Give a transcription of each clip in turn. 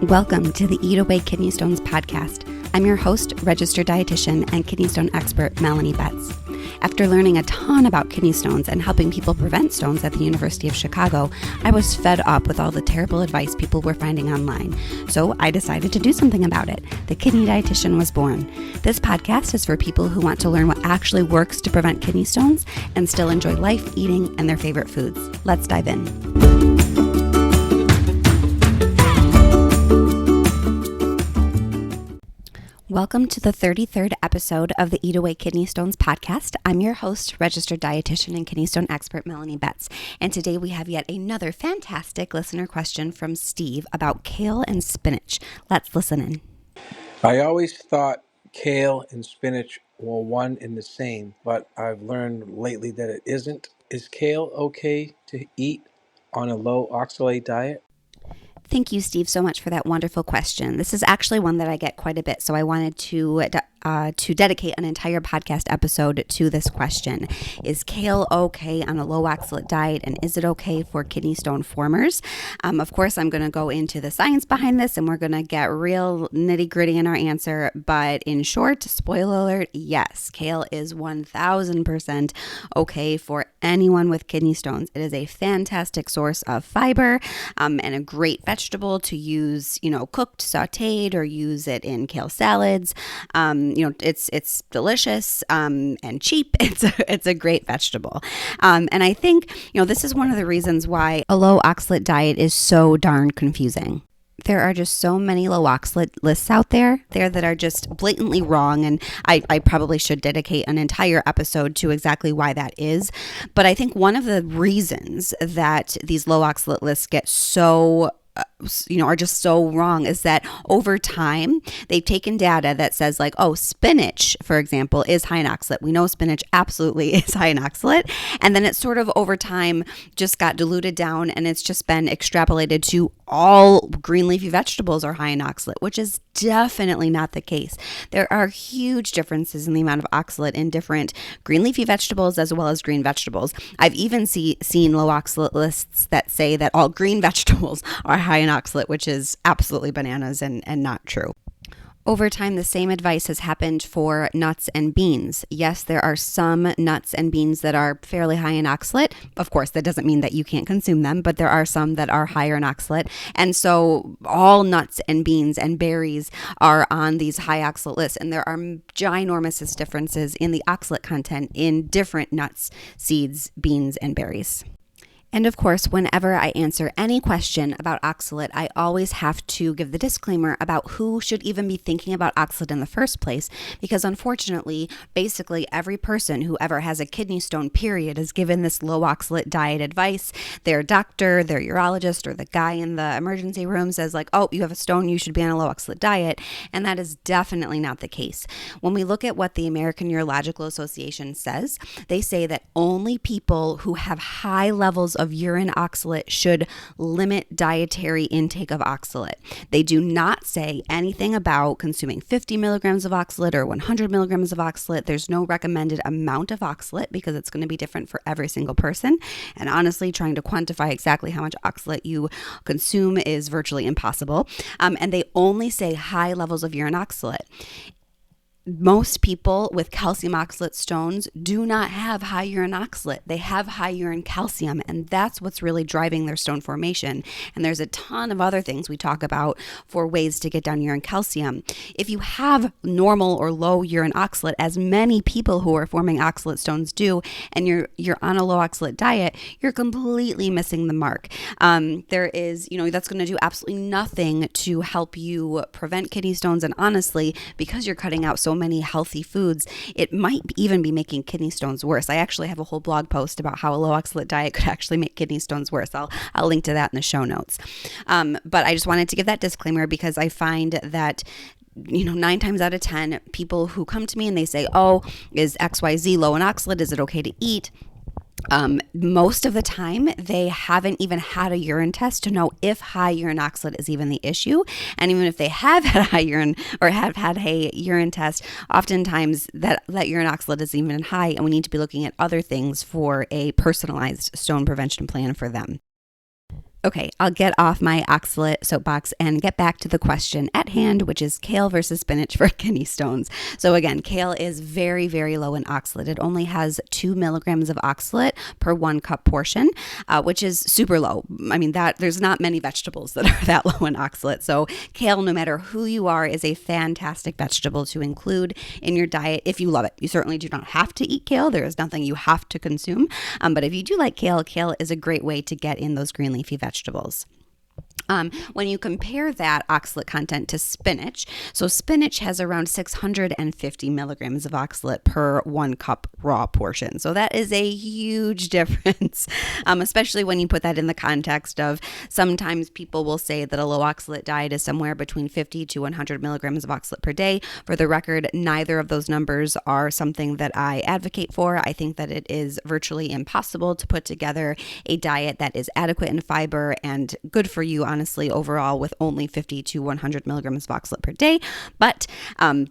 Welcome to the Eat Away Kidney Stones podcast. I'm your host, registered dietitian and kidney stone expert, Melanie Betts. After learning a ton about kidney stones and helping people prevent stones at the University of Chicago, I was fed up with all the terrible advice people were finding online. So I decided to do something about it. The Kidney Dietitian was born. This podcast is for people who want to learn what actually works to prevent kidney stones and still enjoy life, eating, and their favorite foods. Let's dive in. Welcome to the 33rd episode of the Eat Away Kidney Stones podcast. I'm your host, registered dietitian and kidney stone expert, Melanie Betts. And today we have yet another fantastic listener question from Steve about kale and spinach. Let's listen in. I always thought kale and spinach were one and the same, but I've learned lately that it isn't. Is kale okay to eat on a low oxalate diet? Thank you, Steve, so much for that wonderful question. This is actually one that I get quite a bit, so I wanted to dedicate an entire podcast episode to this question. Is kale okay on a low oxalate diet, and is it okay for kidney stone formers? Of course, I'm going to go into the science behind this, and we're going to get real nitty-gritty in our answer, but in short, spoiler alert, yes, kale is 1000% okay for anyone with kidney stones. It is a fantastic source of fiber and a great vegetable to use, cooked, sauteed, or use it in kale salads. It's delicious and cheap. It's a great vegetable. And I think, this is one of the reasons why a low oxalate diet is so darn confusing. There are just so many low oxalate lists out there that are just blatantly wrong. And I probably should dedicate an entire episode to exactly why that is. But I think one of the reasons that these low oxalate lists get so are just so wrong is that over time they've taken data that says spinach, for example, is high in oxalate. We know spinach absolutely is high in oxalate. And then it sort of over time just got diluted down, and it's just been extrapolated to all green leafy vegetables are high in oxalate, which is definitely not the case. There are huge differences in the amount of oxalate in different green leafy vegetables as well as green vegetables. I've even seen low oxalate lists that say that all green vegetables are high in oxalate, which is absolutely bananas and not true. Over time, the same advice has happened for nuts and beans. Yes, there are some nuts and beans that are fairly high in oxalate. Of course, that doesn't mean that you can't consume them, but there are some that are higher in oxalate. And so all nuts and beans and berries are on these high oxalate lists. And there are ginormous differences in the oxalate content in different nuts, seeds, beans, and berries. And of course, whenever I answer any question about oxalate, I always have to give the disclaimer about who should even be thinking about oxalate in the first place, because unfortunately, basically every person who ever has a kidney stone period is given this low oxalate diet advice. Their doctor, their urologist, or the guy in the emergency room says oh, you have a stone, you should be on a low oxalate diet. And that is definitely not the case. When we look at what the American Urological Association says, they say that only people who have high levels of urine oxalate should limit dietary intake of oxalate. They do not say anything about consuming 50 milligrams of oxalate or 100 milligrams of oxalate. There's no recommended amount of oxalate because it's going to be different for every single person. And honestly, trying to quantify exactly how much oxalate you consume is virtually impossible. And they only say high levels of urine oxalate. Most people with calcium oxalate stones do not have high urine oxalate. They have high urine calcium, and that's what's really driving their stone formation. And there's a ton of other things we talk about for ways to get down urine calcium. If you have normal or low urine oxalate, as many people who are forming oxalate stones do, and you're on a low oxalate diet, you're completely missing the mark. There is, that's going to do absolutely nothing to help you prevent kidney stones. And honestly, because you're cutting out so many healthy foods, it might even be making kidney stones worse. I actually have a whole blog post about how a low oxalate diet could actually make kidney stones worse. I'll link to that in the show notes. But I just wanted to give that disclaimer because I find that 9 times out of 10, people who come to me and they say, oh, is XYZ low in oxalate? Is it okay to eat? Most of the time, they haven't even had a urine test to know if high urine oxalate is even the issue. And even if they have had a high urine or have had a urine test, oftentimes that urine oxalate is even high, and we need to be looking at other things for a personalized stone prevention plan for them. Okay, I'll get off my oxalate soapbox and get back to the question at hand, which is kale versus spinach for kidney stones. So again, kale is very, very low in oxalate. It only has 2 milligrams of oxalate per 1 cup portion, which is super low. I mean, that there's not many vegetables that are that low in oxalate. So kale, no matter who you are, is a fantastic vegetable to include in your diet if you love it. You certainly do not have to eat kale. There is nothing you have to consume. But if you do like kale, kale is a great way to get in those green leafy vegetables. When you compare that oxalate content to spinach, so spinach has around 650 milligrams of oxalate per 1 cup raw portion. So that is a huge difference, especially when you put that in the context of sometimes people will say that a low oxalate diet is somewhere between 50 to 100 milligrams of oxalate per day. For the record, neither of those numbers are something that I advocate for. I think that it is virtually impossible to put together a diet that is adequate in fiber and good for you, honestly, overall with only 50 to 100 milligrams of oxalate per day. But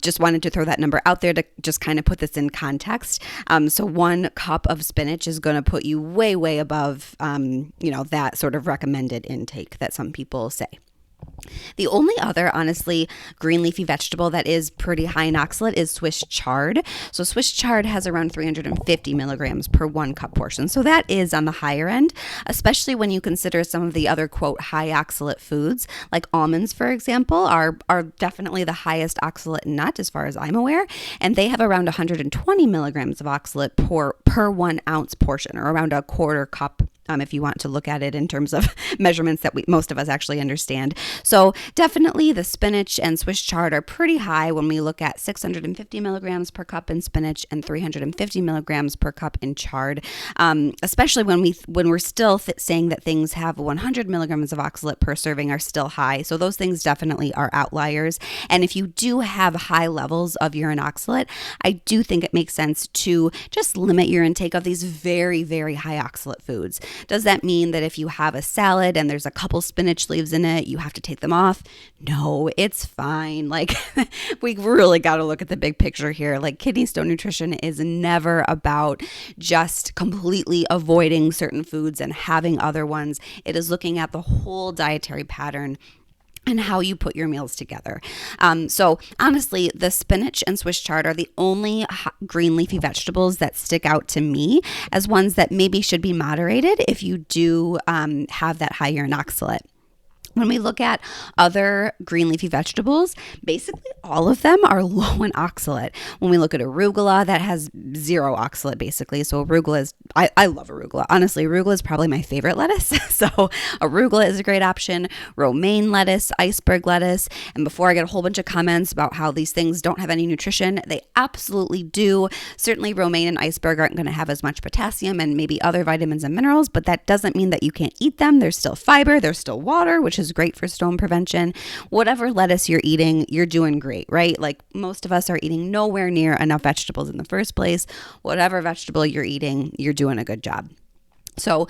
just wanted to throw that number out there to just kind of put this in context. So 1 cup of spinach is going to put you way, way above, that sort of recommended intake that some people say. The only other, honestly, green leafy vegetable that is pretty high in oxalate is Swiss chard. So Swiss chard has around 350 milligrams per 1 cup portion. So that is on the higher end, especially when you consider some of the other, quote, high oxalate foods, like almonds, for example, are definitely the highest oxalate nut as far as I'm aware. And they have around 120 milligrams of oxalate per 1 ounce portion, or around a 1/4 cup if you want to look at it in terms of measurements that most of us actually understand. So definitely the spinach and Swiss chard are pretty high when we look at 650 milligrams per cup in spinach and 350 milligrams per cup in chard, especially when we're still saying that things have 100 milligrams of oxalate per serving are still high. So those things definitely are outliers. And if you do have high levels of urine oxalate, I do think it makes sense to just limit your intake of these very, very high oxalate foods. Does that mean that if you have a salad and there's a couple spinach leaves in it, you have to take them off? No, it's fine. Like, we really got to look at the big picture here. Like, kidney stone nutrition is never about just completely avoiding certain foods and having other ones. It is looking at the whole dietary pattern and how you put your meals together. So honestly, the spinach and Swiss chard are the only green leafy vegetables that stick out to me as ones that maybe should be moderated if you do have that high urine oxalate. When we look at other green leafy vegetables, basically all of them are low in oxalate. When we look at arugula, that has 0 oxalate basically. So arugula is, I love arugula. Honestly, arugula is probably my favorite lettuce. So arugula is a great option. Romaine lettuce, iceberg lettuce. And before I get a whole bunch of comments about how these things don't have any nutrition, they absolutely do. Certainly romaine and iceberg aren't going to have as much potassium and maybe other vitamins and minerals, but that doesn't mean that you can't eat them. There's still fiber, there's still water, which is great for stone prevention. Whatever lettuce you're eating, you're doing great, right? Like, most of us are eating nowhere near enough vegetables in the first place. Whatever vegetable you're eating, you're doing a good job. So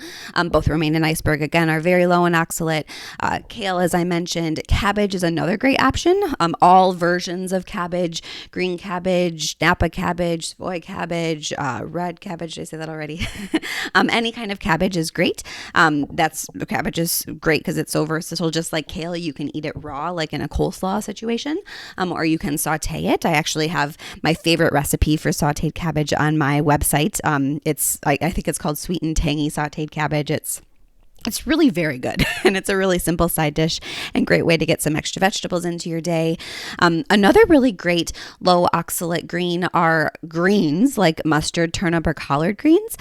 both romaine and iceberg, again, are very low in oxalate. Kale, as I mentioned. Cabbage is another great option. All versions of cabbage, green cabbage, Napa cabbage, Savoy cabbage, red cabbage. Did I say that already? Any kind of cabbage is great. Cabbage is great because it's so versatile. Just like kale, you can eat it raw, like in a coleslaw situation, or you can saute it. I actually have my favorite recipe for sauteed cabbage on my website. I think it's called Sweet and Tangy sauteed cabbage. It's really very good, and it's a really simple side dish and great way to get some extra vegetables into your day. Another really great low oxalate green are greens like mustard, turnip, or collard greens.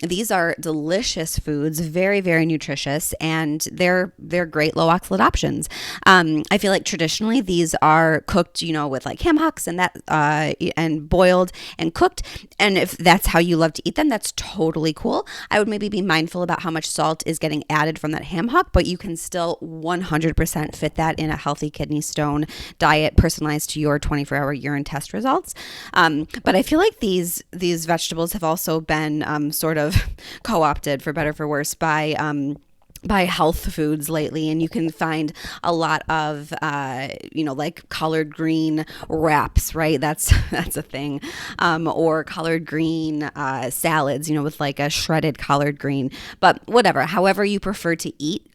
These are delicious foods, very, very nutritious, and they're great low oxalate options. I feel like traditionally these are cooked, with like ham hocks and that, and boiled and cooked. And if that's how you love to eat them, that's totally cool. I would maybe be mindful about how much salt is getting added from that ham hock, but you can still 100% fit that in a healthy kidney stone diet personalized to your 24-hour urine test results. But I feel like these vegetables have also been sort of co-opted, for better or for worse, by health foods lately, and you can find a lot of like collard green wraps, right? That's a thing, or collard green salads, with like a shredded collard green. But whatever, however you prefer to eat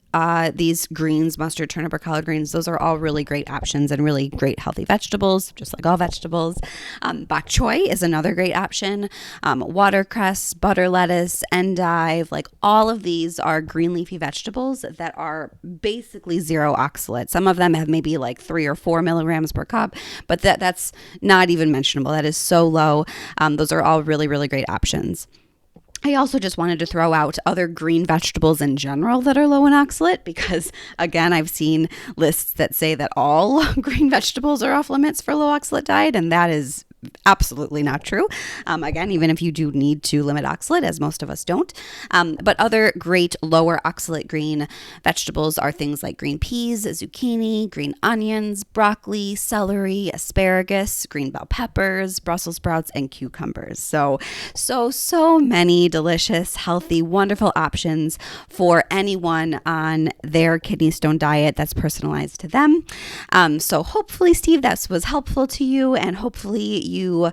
these greens, mustard, turnip, or collard greens, those are all really great options and really great healthy vegetables, just like all vegetables. Bok choy is another great option. Watercress, butter lettuce, endive, like all of these are green leafy vegetables that are basically zero oxalate. Some of them have maybe like 3 or 4 milligrams per cup, but that's not even mentionable. That is so low. Those are all really, really great options. I also just wanted to throw out other green vegetables in general that are low in oxalate because, again, I've seen lists that say that all green vegetables are off limits for low oxalate diet, and that is absolutely not true. Again, even if you do need to limit oxalate, as most of us don't. But other great lower oxalate green vegetables are things like green peas, zucchini, green onions, broccoli, celery, asparagus, green bell peppers, Brussels sprouts, and cucumbers. So many delicious, healthy, wonderful options for anyone on their kidney stone diet that's personalized to them. So hopefully, Steve, that was helpful to you, and hopefully you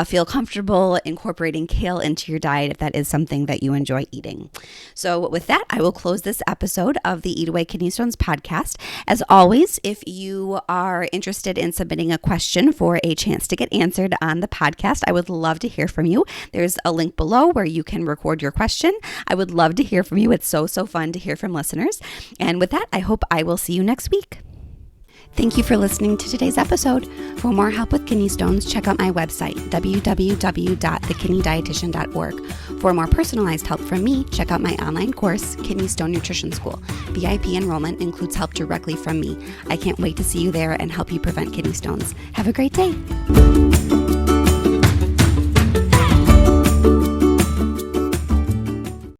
feel comfortable incorporating kale into your diet if that is something that you enjoy eating. So with that, I will close this episode of the Eat Away Kidney Stones podcast. As always, if you are interested in submitting a question for a chance to get answered on the podcast, I would love to hear from you. There's a link below where you can record your question. I would love to hear from you. It's so fun to hear from listeners. And with that, I hope I will see you next week. Thank you for listening to today's episode. For more help with kidney stones, check out my website, www.thekidneydietitian.org. For more personalized help from me, check out my online course, Kidney Stone Nutrition School. VIP enrollment includes help directly from me. I can't wait to see you there and help you prevent kidney stones. Have a great day.